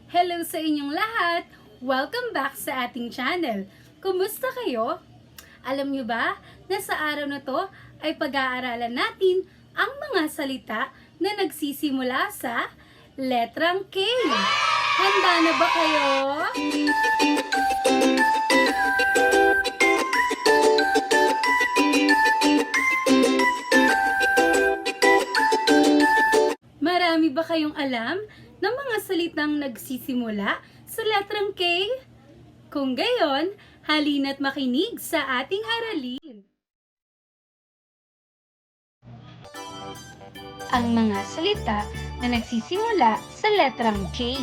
Hello sa inyong lahat! Welcome back sa ating channel. Kumusta kayo? Alam nyo ba na sa araw na to ay pag-aaralan natin ang mga salita na nagsisimula sa letrang K. Handa na ba kayo? Marami ba kayong alam ng mga salitang nagsisimula sa letrang K? Kung gayon, halina't makinig sa ating aralin. Ang mga salita na nagsisimula sa letrang K.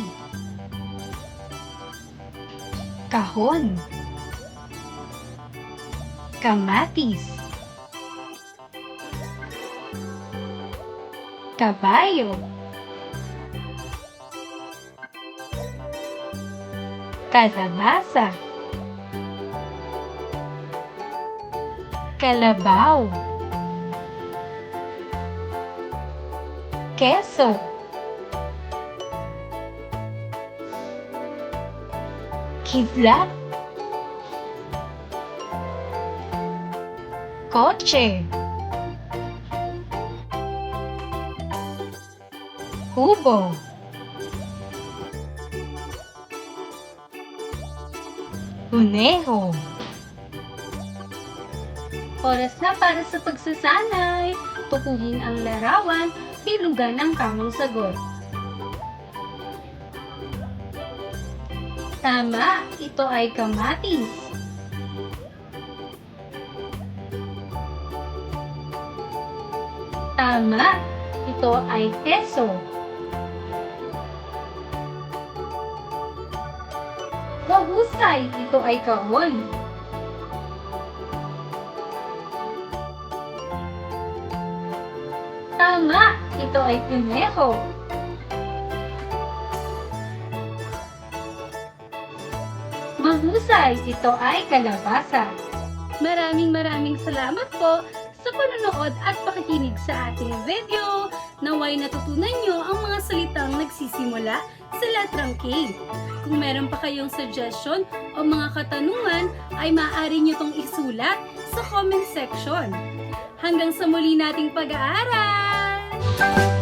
Kahon, kamatis, kabayo, kalabasa, kalabaw, keso, kidlat, kotse, kubo, kuneho. Oras na para sa pagsasanay. Tukuhin ang larawan, bilugan ang tamang sagot. Tama, ito ay kamatis. Tama, ito ay keso. Mahusay, ito ay kahon. Tama, ito ay kuneho. Mahusay, ito ay kalabasa. Maraming salamat po sa panonood at pakikinig sa ating video. Naway natutunan nyo ang mga salitang nagsisimula sa letrang K. Kung meron pa kayong suggestion o mga katanungan, ay maaari nyo itong isulat sa comment section. Hanggang sa muli nating pag-aaral!